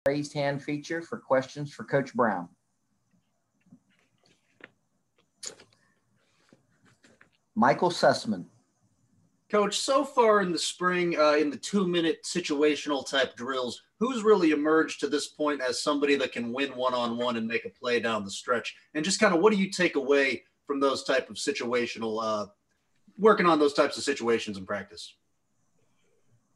raised hand feature for questions for Coach Brown. Michael Sussman. Coach, so far in the spring, in the 2-minute situational type drills, who's really emerged to this point as somebody that can win one-on-one and make a play down the stretch? And just kind of what do you take away from those type of situational, working on those types of situations in practice?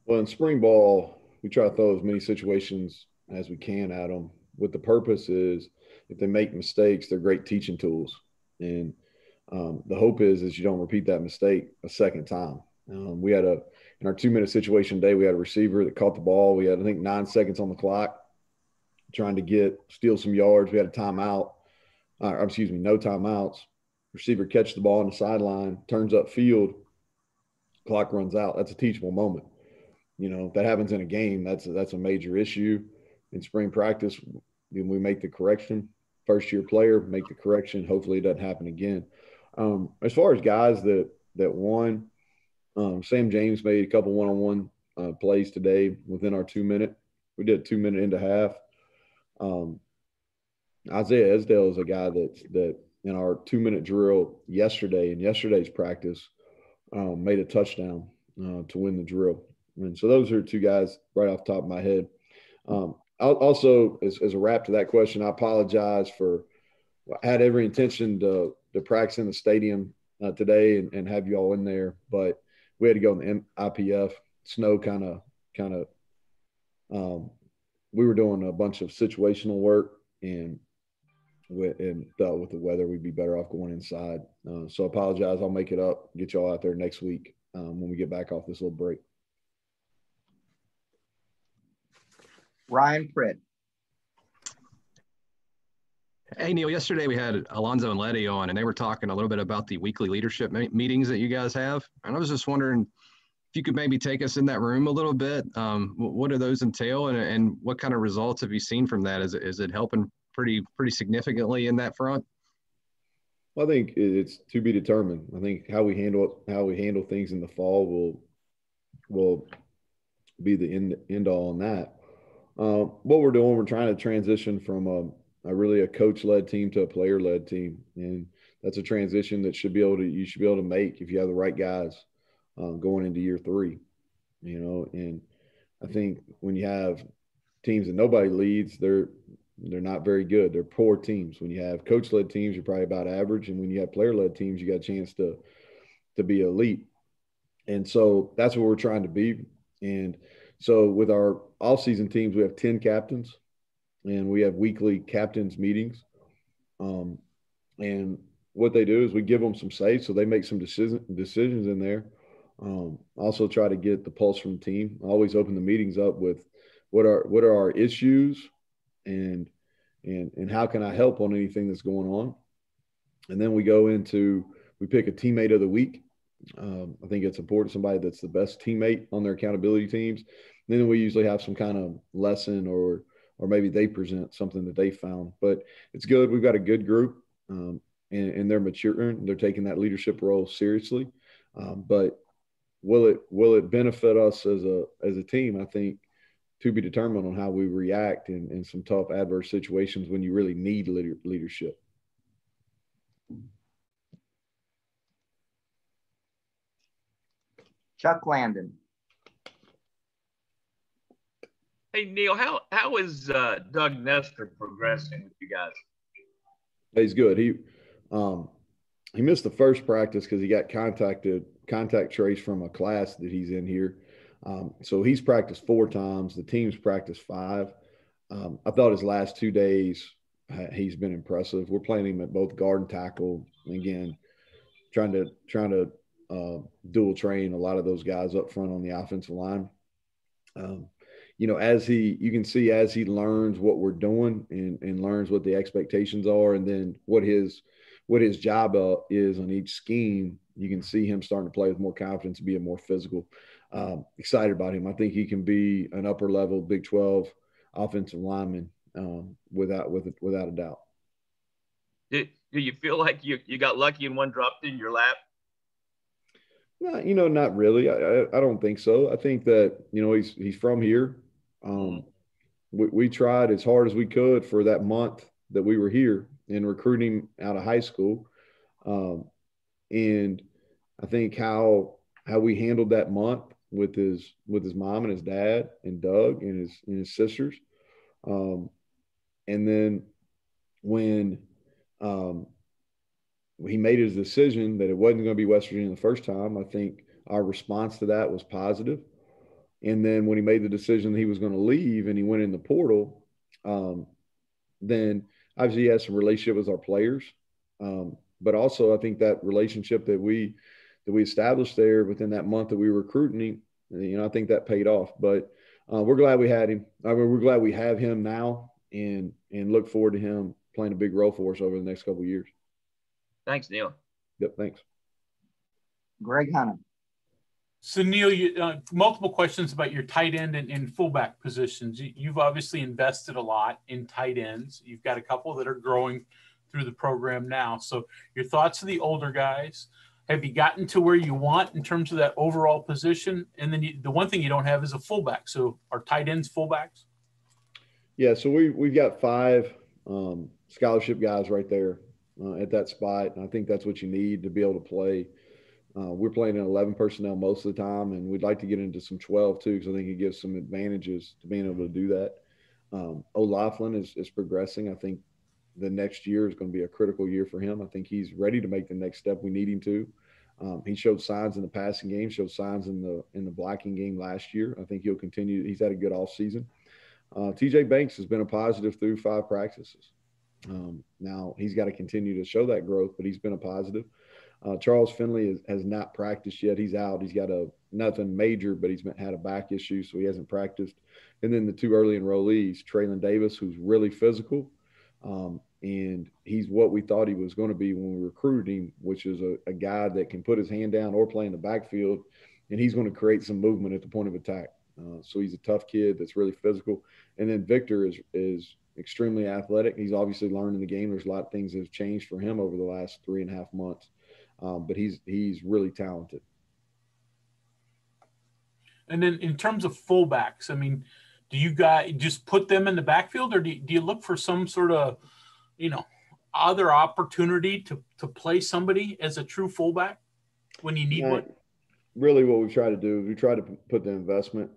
Well, in spring ball, we try to throw as many situations as we can at them. What the purpose is, if they make mistakes, they're great teaching tools. And the hope is you don't repeat that mistake a second time. We had in our 2-minute situation day, we had a receiver that caught the ball. We had, I think, 9 seconds on the clock trying to steal some yards. We had a timeout, no timeouts. Receiver catches the ball on the sideline, turns upfield, clock runs out. That's a teachable moment. If that happens in a game, that's a major issue. In spring practice, we make the correction. First-year player, make the correction. Hopefully it doesn't happen again. As far as guys that won, Sam James made a couple one-on-one plays today within our 2-minute. We did a 2-minute into half. Isaiah Esdale is a guy that in our 2-minute drill yesterday, in yesterday's practice, made a touchdown to win the drill. And so those are 2 guys right off the top of my head. Also, as a wrap to that question, I apologize I had every intention to practice in the stadium today and have you all in there, but we had to go in the IPF. Snow we were doing a bunch of situational work, and with the weather, we'd be better off going inside. So I apologize. I'll make it up, get y'all out there next week when we get back off this little break. Ryan Pritt. Hey, Neal, yesterday we had Alonzo and Letty on, and they were talking a little bit about the weekly leadership meetings that you guys have. And I was just wondering if you could maybe take us in that room a little bit. What do those entail, and what kind of results have you seen from that? Is it helping pretty significantly in that front? Well, I think it's to be determined. I think how we handle things in the fall will be the end all on that. What we're doing, we're trying to transition from a coach-led team to a player-led team, and that's a transition that you should be able to make if you have the right guys going into year 3. And I think when you have teams that nobody leads, they're not very good. They're poor teams. When you have coach-led teams, you're probably about average, and when you have player-led teams, you got a chance to be elite. And so that's what we're trying to be. And so with our off-season teams, we have 10 captains, and we have weekly captains meetings. And what they do is we give them some say, so they make some decisions in there. Also try to get the pulse from the team. I always open the meetings up with what are our issues and how can I help on anything that's going on. And then we pick a teammate of the week. I think it's important, somebody that's the best teammate on their accountability teams. And then we usually have some kind of lesson or maybe they present something that they found. But it's good. We've got a good group, and they're maturing. They're taking that leadership role seriously. But will it benefit us as a team? I think to be determined on how we react in some tough adverse situations when you really need leadership. Chuck Landon. Hey, Neal, how is Doug Nestor progressing with you guys? He's good. He missed the first practice because he got contact trace from a class that he's in here. So he's practiced 4 times. The team's practiced 5. I thought his last 2 days he's been impressive. We're playing him at both guard and tackle. Again, trying to dual train a lot of those guys up front on the offensive line. As he learns what we're doing and learns what the expectations are, and then what his job is on each scheme, you can see him starting to play with more confidence, being more physical. Excited about him. I think he can be an upper level Big 12 offensive lineman without a doubt. Do you feel like you got lucky and one dropped in your lap? No, not really. I don't think so. I think that he's from here. we tried as hard as we could for that month that we were here in recruiting out of high school. And I think how we handled that month with his mom and his dad and Doug and his sisters. And then when he made his decision that it wasn't going to be West Virginia the first time, I think our response to that was positive. And then when he made the decision that he was going to leave and he went in the portal, then obviously he has some relationship with our players. But also I think that relationship that we established there within that month that we were recruiting, I think that paid off. But we're glad we had him. We're glad we have him now and look forward to him playing a big role for us over the next couple of years. Thanks, Neal. Yep, thanks. Greg Hunter. So, Neal, multiple questions about your tight end and fullback positions. You've obviously invested a lot in tight ends. You've got a couple that are growing through the program now. So your thoughts of the older guys. Have you gotten to where you want in terms of that overall position? And then the one thing you don't have is a fullback. So are tight ends fullbacks? Yeah, so we've got 5 scholarship guys right there at that spot. And I think that's what you need to be able to play. We're playing in 11 personnel most of the time, and we'd like to get into some 12 too, because I think it gives some advantages to being able to do that. O'Laughlin is progressing. I think the next year is going to be a critical year for him. I think he's ready to make the next step. We need him to. He showed signs in the passing game, showed signs in the blocking game last year. I think he'll continue. He's had a good offseason. TJ Banks has been a positive through 5 practices. Now he's got to continue to show that growth, but he's been a positive. Charles Finley has not practiced yet. He's out. He's got nothing major, but he's had a back issue, so he hasn't practiced. And then the 2 early enrollees, Traylon Davis, who's really physical, and he's what we thought he was going to be when we recruited him, which is a guy that can put his hand down or play in the backfield, and he's going to create some movement at the point of attack. So he's a tough kid that's really physical. And then Victor is extremely athletic. He's obviously learning the game. There's a lot of things that have changed for him over the last 3.5 months. But he's really talented. And then in terms of fullbacks, I mean, do you guys just put them in the backfield, or do you look for some sort of, other opportunity to play somebody as a true fullback when you need one? Really what we try to do is we try to put the investment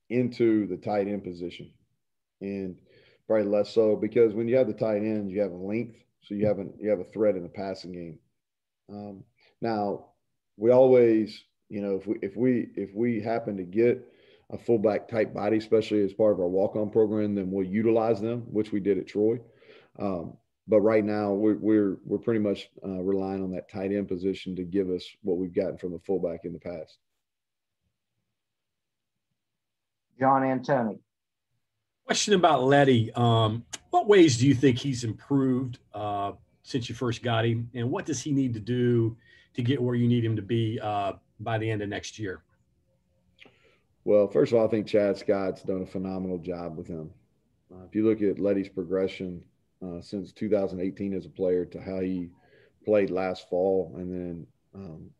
into the tight end position, and probably less so because when you have the tight ends, you have a length, so you have a threat in the passing game. Now we always, if we happen to get a fullback type body, especially as part of our walk-on program, then we'll utilize them, which we did at Troy. But right now we're pretty much relying on that tight end position to give us what we've gotten from the fullback in the past. John Antoni. Question about Letty. What ways do you think he's improved since you first got him, and what does he need to do to get where you need him to be by the end of next year? Well, first of all, I think Chad Scott's done a phenomenal job with him. If you look at Letty's progression since 2018 as a player to how he played last fall, and then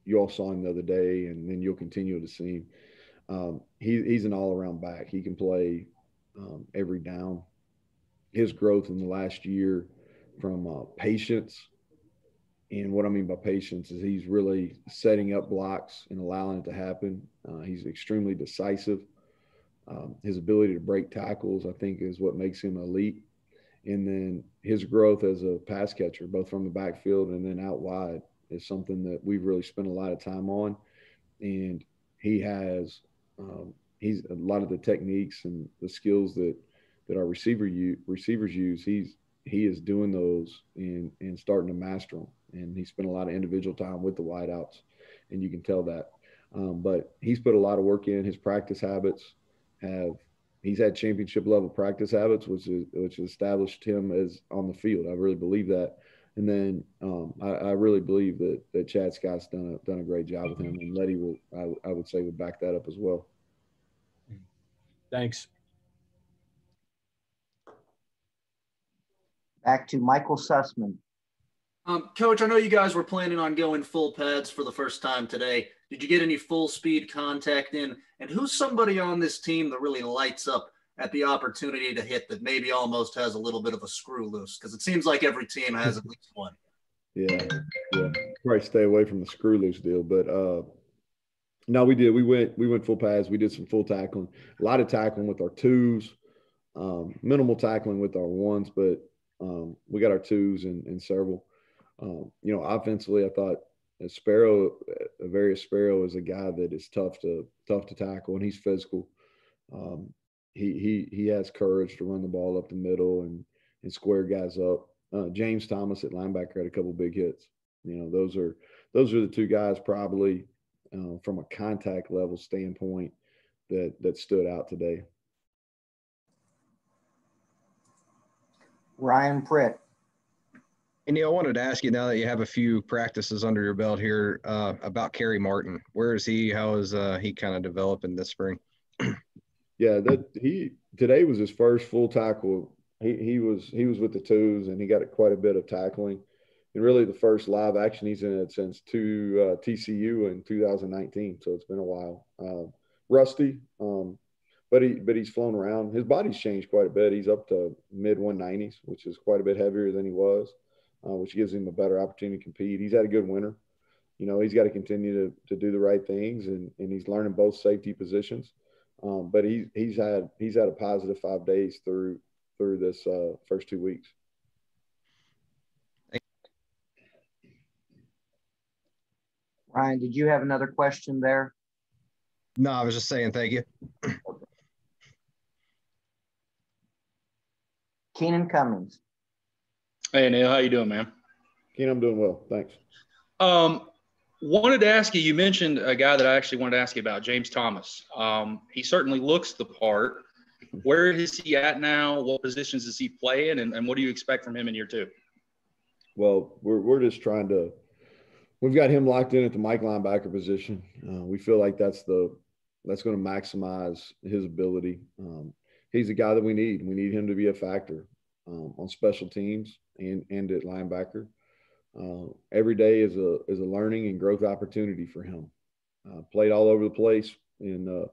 you all saw him the other day, and then you'll continue to see him. He's an all-around back. He can play every down. His growth in the last year from patience, and what I mean by patience is he's really setting up blocks and allowing it to happen. He's extremely decisive. His ability to break tackles, I think, is what makes him elite. And then his growth as a pass catcher, both from the backfield and then out wide, is something that we've really spent a lot of time on. And he has he's a lot of the techniques and the skills that our receivers use. He is doing those and starting to master them. And he spent a lot of individual time with the wideouts, and you can tell that. But he's put a lot of work in. His practice habits he's had championship level practice habits, which established him as on the field. I really believe that. And then I really believe that Chad Scott's done a great job with him, and Letty I would say would back that up as well. Thanks. Back to Michael Sussman. Coach, I know you guys were planning on going full pads for the first time today. Did you get any full speed contact in? And who's somebody on this team that really lights up at the opportunity to hit that maybe almost has a little bit of a screw loose? Because it seems like every team has at least one. Yeah. Probably stay away from the screw loose deal. But no, we did. We went full pads. We did some full tackling, a lot of tackling with our twos, minimal tackling with our ones, but we got our twos and several. Offensively, I thought Avarius Sparrow is a guy that is tough to tackle, and he's physical. He has courage to run the ball up the middle and square guys up. James Thomas at linebacker had a couple big hits. Those are the two guys probably from a contact level standpoint that stood out today. Ryan Pritt. And Neal, I wanted to ask you, now that you have a few practices under your belt here, about Kerry Martin. Where is he? How is he kind of developing this spring? Yeah, today was his first full tackle. He was with the twos, and he got quite a bit of tackling. And really the first live action he's in it since TCU in 2019. So it's been a while. Rusty, but he's flown around. His body's changed quite a bit. He's up to mid 190s, which is quite a bit heavier than he was, which gives him a better opportunity to compete. He's had a good winter. He's got to continue to do the right things, and he's learning both safety positions. But he's had a positive 5 days through this first 2 weeks. Ryan, did you have another question there? No, I was just saying thank you. Keenan Cummings. Hey, Neal, how you doing, man? Keenan, I'm doing well, thanks. Wanted to ask you, you mentioned a guy that I actually wanted to ask you about, James Thomas. He certainly looks the part. Where is he at now? What positions is he playing? And what do you expect from him in year two? Well, we're just trying to – we've got him locked in at the Mike linebacker position. We feel like that's going to maximize his ability. He's a guy that we need. We need him to be a factor on special teams and at linebacker. Every day is a learning and growth opportunity for him. Played all over the place in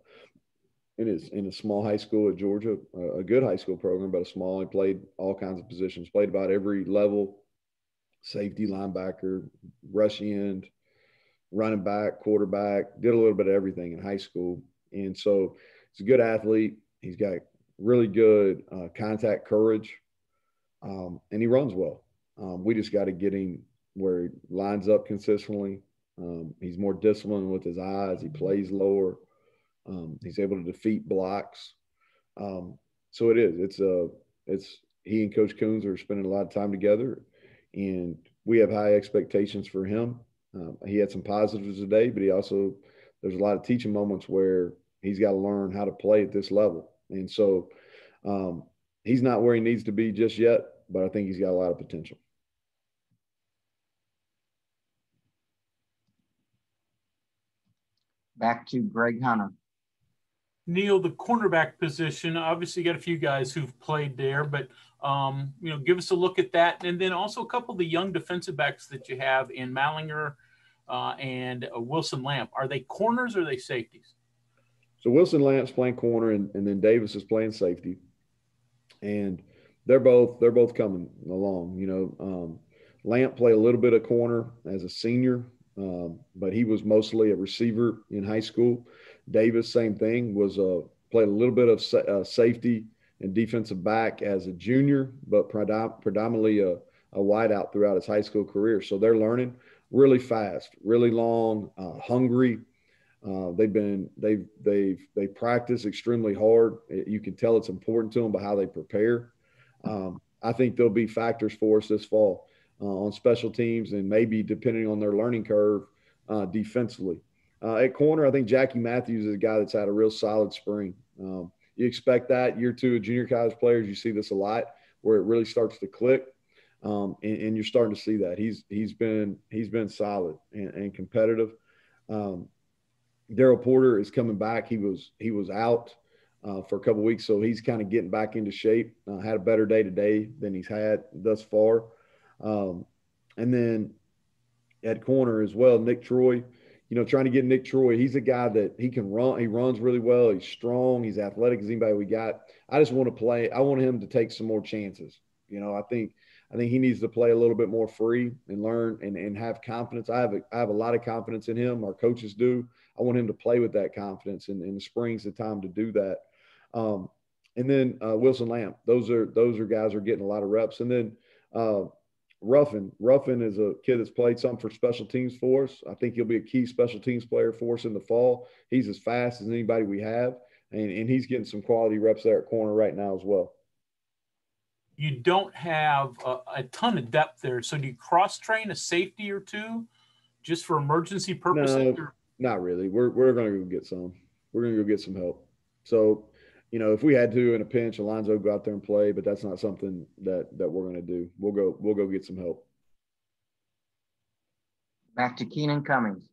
a small high school at Georgia, a good high school program, but a small. He played all kinds of positions. Played about every level: safety, linebacker, rush end, running back, quarterback. Did a little bit of everything in high school, and so he's a good athlete. He's got really good contact courage, and he runs well. We just got to get him where he lines up consistently. He's more disciplined with his eyes. He plays lower. He's able to defeat blocks. So it is. It's he and Coach Coons are spending a lot of time together, and we have high expectations for him. He had some positives today, but there's a lot of teaching moments where he's got to learn how to play at this level. And so he's not where he needs to be just yet, but I think he's got a lot of potential. Back to Greg Hunter. Neal, the cornerback position, obviously you got a few guys who've played there, but give us a look at that. And then also a couple of the young defensive backs that you have in Mallinger and Wilson Lamp. Are they corners or are they safeties? So Wilson Lamp's playing corner, and then Davis is playing safety. And they're both coming along. Lamp played a little bit of corner as a senior, but he was mostly a receiver in high school. Davis, same thing, played a little bit of safety and defensive back as a junior, but predominantly a wideout throughout his high school career. So they're learning really fast, really long, hungry. They practice extremely hard. You can tell it's important to them by how they prepare. I think there'll be factors for us this fall on special teams, and maybe depending on their learning curve defensively. At corner, I think Jackie Matthews is a guy that's had a real solid spring. You expect that year two of junior college players. You see this a lot where it really starts to click, and you're starting to see that. He's been solid and competitive. Daryl Porter is coming back. He was out for a couple of weeks, so he's kind of getting back into shape. Had a better day today than he's had thus far. And then at corner as well, Nick Troy trying to get Nick Troy. He's a guy that he can run. He runs really well. He's strong. He's athletic as anybody we got. I just want to play. I want him to take some more chances. I think he needs to play a little bit more free and learn and have confidence. I have a lot of confidence in him. Our coaches do. I want him to play with that confidence, and the spring's the time to do that. And then Wilson Lamb. Those are guys who are getting a lot of reps. And then Ruffin is a kid that's played some for special teams for us. I think he'll be a key special teams player for us in the fall. He's as fast as anybody we have, and he's getting some quality reps there at corner right now as well. You don't have a ton of depth there, so do you cross-train a safety or two just for emergency purposes? No, not really. We're going to go get some. We're going to go get some help. So, if we had to in a pinch, Alonzo would go out there and play, but that's not something that we're going to do. We'll go get some help. Back to Keenan Cummings.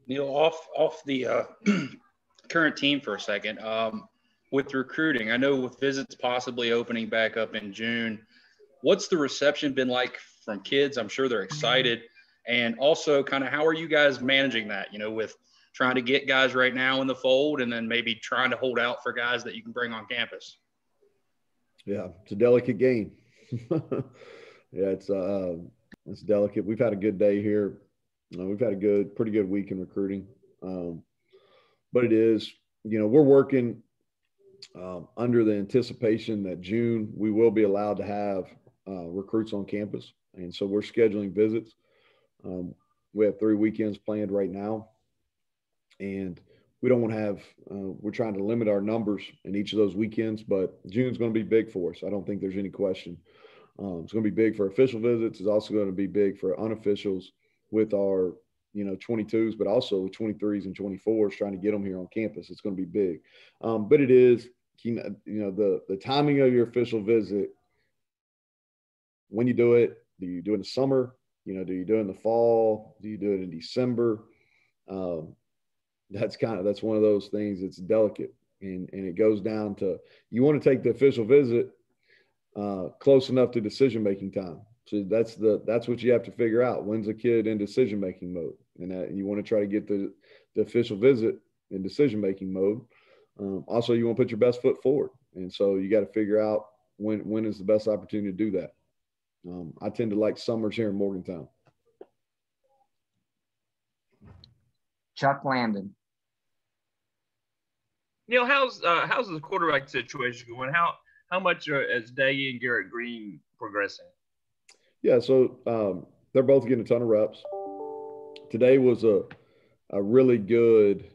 Neal, off the current team for a second. With recruiting, I know with visits possibly opening back up in June, what's the reception been like from kids? I'm sure they're excited. And also kind of how are you guys managing that, with trying to get guys right now in the fold and then maybe trying to hold out for guys that you can bring on campus? Yeah, it's a delicate game. Yeah, it's delicate. We've had a good day here. We've had a pretty good week in recruiting. But it is, we're working under the anticipation that June we will be allowed to have recruits on campus. And so we're scheduling visits. We have 3 weekends planned right now. And we don't want to have we're trying to limit our numbers in each of those weekends, but June's going to be big for us. I don't think there's any question. It's going to be big for official visits. It's also going to be big for unofficials with our 22s, but also 23s and 24s, trying to get them here on campus. It's going to be big. But it is, the timing of your official visit, when you do it, do you do it in the summer? Do you do it in the fall? Do you do it in December? That's one of those things that's delicate. And it goes down to, you want to take the official visit close enough to decision-making time. So that's what you have to figure out. When's a kid in decision-making mode? And you want to try to get the official visit in decision-making mode. Also, you want to put your best foot forward. And so you got to figure out when is the best opportunity to do that. I tend to like summers here in Morgantown. Chuck Landon. Neal, how's the quarterback situation going? How much is Day and Garrett Green progressing? Yeah, so they're both getting a ton of reps. Today was a really good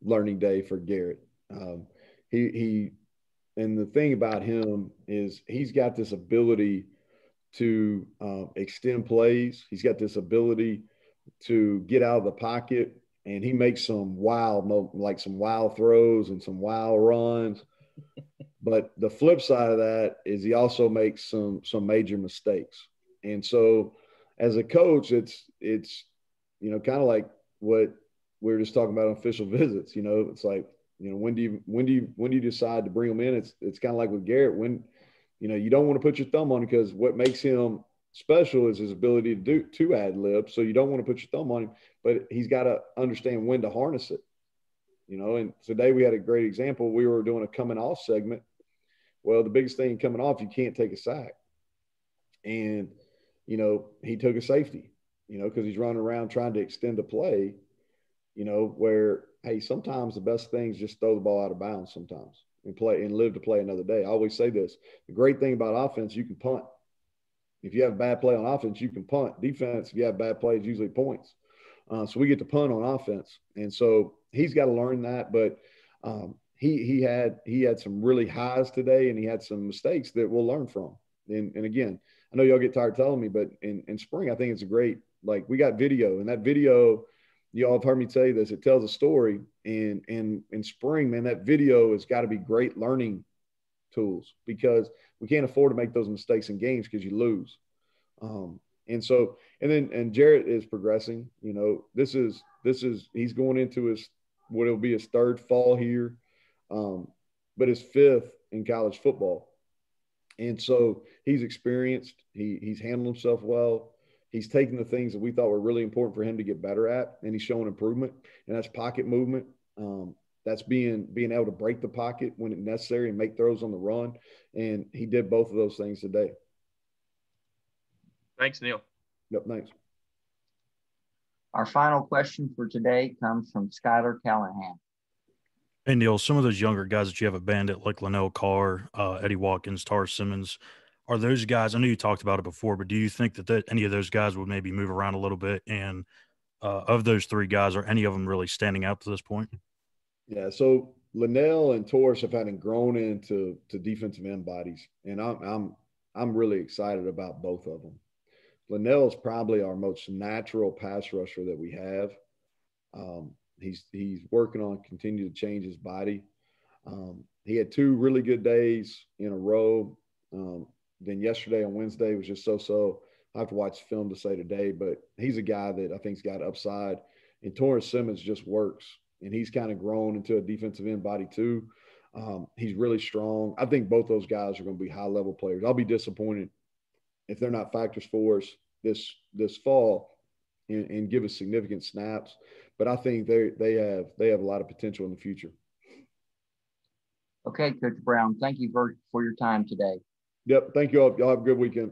learning day for Garrett. He and the thing about him is he's got this ability to extend plays. He's got this ability to get out of the pocket, and he makes some wild throws and some wild runs. But the flip side of that is he also makes some major mistakes. And so as a coach, it's kind of like what we were just talking about on official visits. It's like, when do you decide to bring him in? It's kind of like with Garrett, when you don't want to put your thumb on him, because what makes him special is his ability to ad lib. So you don't want to put your thumb on him, but he's got to understand when to harness it. And today we had a great example. We were doing a coming off segment. Well, the biggest thing coming off, you can't take a sack. And, he took a safety, because he's running around trying to extend a play, where, hey, sometimes the best thing is just throw the ball out of bounds sometimes and play and live to play another day. I always say this. The great thing about offense, you can punt. If you have a bad play on offense, you can punt. Defense, if you have bad plays, usually points. So we get to punt on offense. And so he's got to learn that. But he had some really highs today, and he had some mistakes that we'll learn from. And again, I know y'all get tired telling me, but in spring, I think it's a great, we got video, and that video, you all have heard me say this, it tells a story. And in spring, man, that video has got to be great learning tools, because we can't afford to make those mistakes in games because you lose. And Jarrett is progressing. This is he's going into what will be his third fall here, but his fifth in college football. And so he's experienced. He's handled himself well. he's taking the things that we thought were really important for him to get better at, and he's showing improvement. And that's pocket movement. That's being able to break the pocket when it's necessary and make throws on the run. And he did both of those things today. Thanks, Neal. Yep, thanks. Our final question for today comes from Skylar Callahan. Hey, Neal, some of those younger guys that you have at Bandit, like Linnell Carr, Eddie Watkins, Tar Simmons, are those guys – I know you talked about it before, but do you think that any of those guys would maybe move around a little bit? And of those three guys, are any of them really standing out to this point? Yeah, so Linnell and Torres have had grown into defensive end bodies, and I'm really excited about both of them. Linnell is probably our most natural pass rusher that we have. He's working on continuing to change his body. He had 2 really good days in a row. Then yesterday on Wednesday was just so. I have to watch film to say today, but he's a guy that I think's got upside. And Torres Simmons just works, and he's kind of grown into a defensive end body too. He's really strong. I think both those guys are going to be high-level players. I'll be disappointed if they're not factors for us this fall and give us significant snaps. But I think they have a lot of potential in the future. Okay, Coach Brown, thank you for your time today. Yep, thank you all. Y'all have a good weekend.